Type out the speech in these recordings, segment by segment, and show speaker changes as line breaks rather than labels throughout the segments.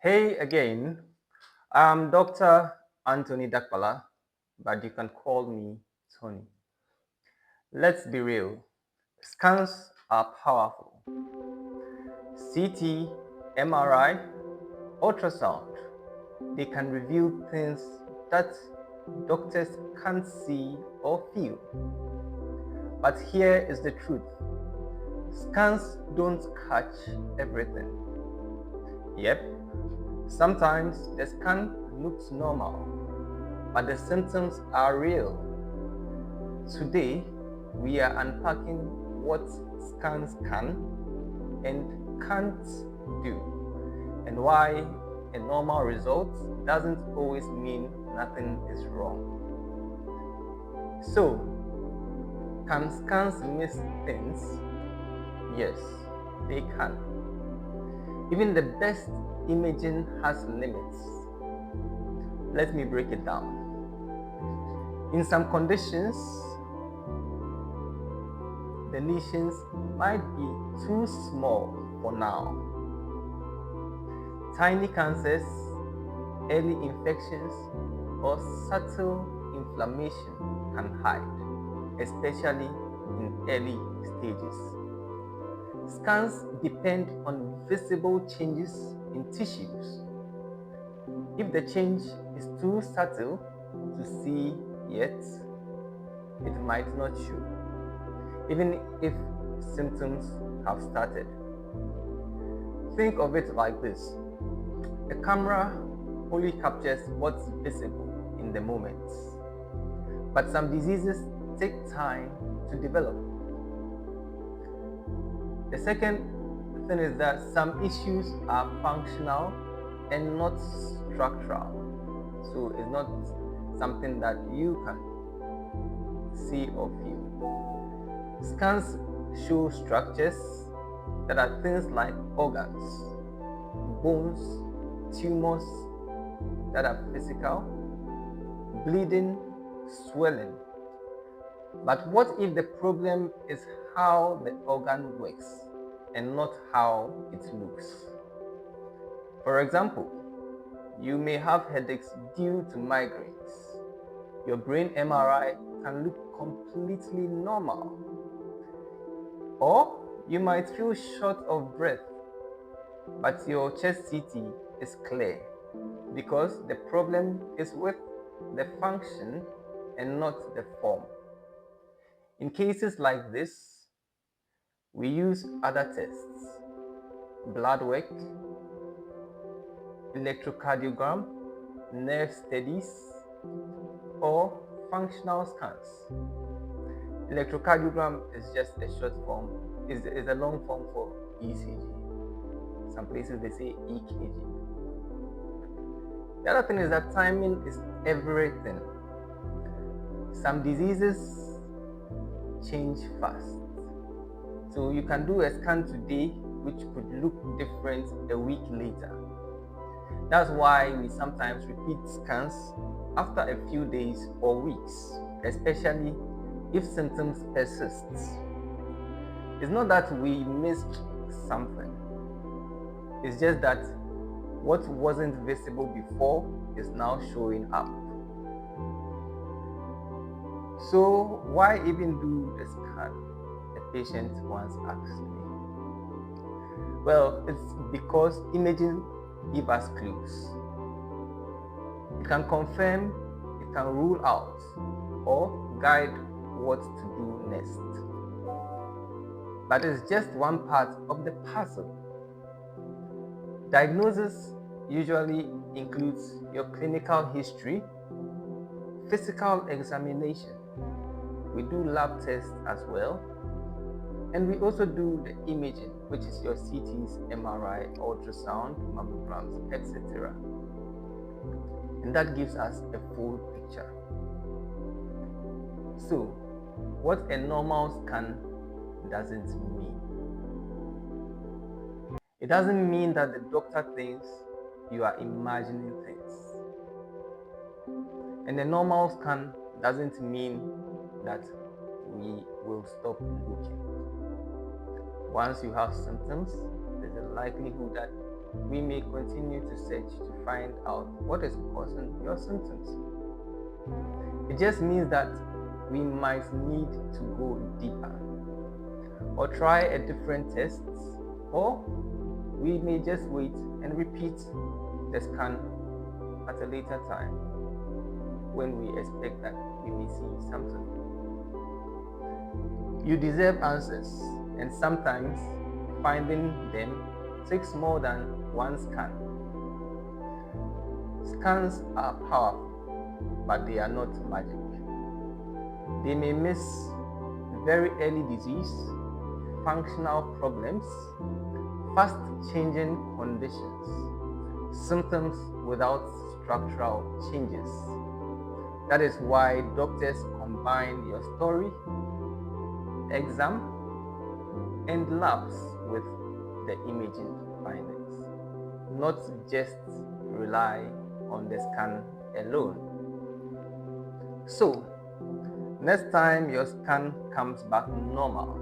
Hey again, I'm Dr. Anthony Dakpallah, but you can call me Tony. Let's be real, scans are powerful. CT, MRI, ultrasound, they can reveal things that doctors can't see or feel. But here is the truth, scans don't catch everything. Yep, sometimes the scan looks normal, but the symptoms are real. Today, we are unpacking what scans can and can't do, and why a normal result doesn't always mean nothing is wrong. So, can scans miss things? Yes, they can. Even the best imaging has limits. Let me break it down. In some conditions, the lesions might be too small for now. Tiny cancers, early infections, or subtle inflammation can hide, especially in early stages. Scans depend on visible changes in tissues. If the change is too subtle to see yet, it might not show, even if symptoms have started. Think of it like this. A camera only captures what's visible in the moment, but some diseases take time to develop. The second thing is that some issues are functional and not structural. So it's not something that you can see or feel. Scans show structures that are things like organs, bones, tumors that are physical, bleeding, swelling. But what if the problem is how the organ works and not how it looks? For example, you may have headaches due to migraines. Your brain MRI can look completely normal. Or you might feel short of breath, but your chest CT is clear because the problem is with the function and not the form. In cases like this, we use other tests, blood work, electrocardiogram, nerve studies, or functional scans. Electrocardiogram is just a short form, is a long form for ECG. Some places they say EKG. The other thing is that timing is everything. Some diseases change fast. So you can do a scan today which could look different a week later. That's why we sometimes repeat scans after a few days or weeks, especially if symptoms persist. It's not that we missed something, it's just that what wasn't visible before is now showing up. So why even do the scan? A patient once asked me. Well, it's because imaging gives us clues. It can confirm, it can rule out, or guide what to do next. But it's just one part of the puzzle. Diagnosis usually includes your clinical history, physical examination. We do lab tests as well, and we also do the imaging, which is your CTs, MRI, ultrasound, mammograms, etc. And that gives us a full picture. So, what a normal scan doesn't mean. It doesn't mean that the doctor thinks you are imagining things. And a normal scan doesn't mean that we will stop looking. Once you have symptoms, there's a likelihood that we may continue to search to find out what is causing your symptoms. It just means that we might need to go deeper or try a different test, or we may just wait and repeat the scan at a later time when we expect that we may see something. You deserve answers, and sometimes finding them takes more than one scan. Scans are powerful, but they are not magic. They may miss very early disease, functional problems, fast changing conditions, symptoms without structural changes. That is why doctors combine your story, exam, and labs with the imaging findings, not just rely on the scan alone. So, next time your scan comes back normal,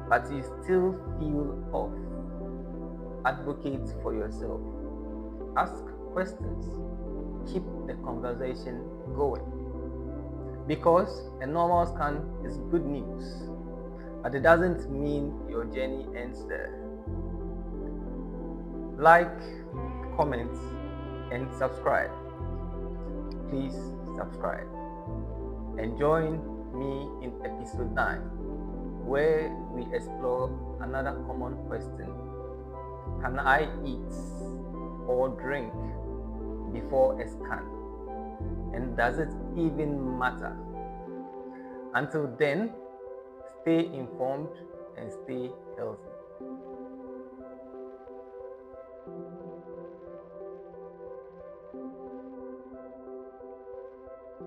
but you still feel off, advocate for yourself. Ask questions. Keep the conversation going. Because a normal scan is good news, but it doesn't mean your journey ends there. Like, comment, and subscribe. Please subscribe. And join me in episode 9, where we explore another common question. Can I eat or drink before a scan? And does it even matter? Until then, stay informed and stay healthy.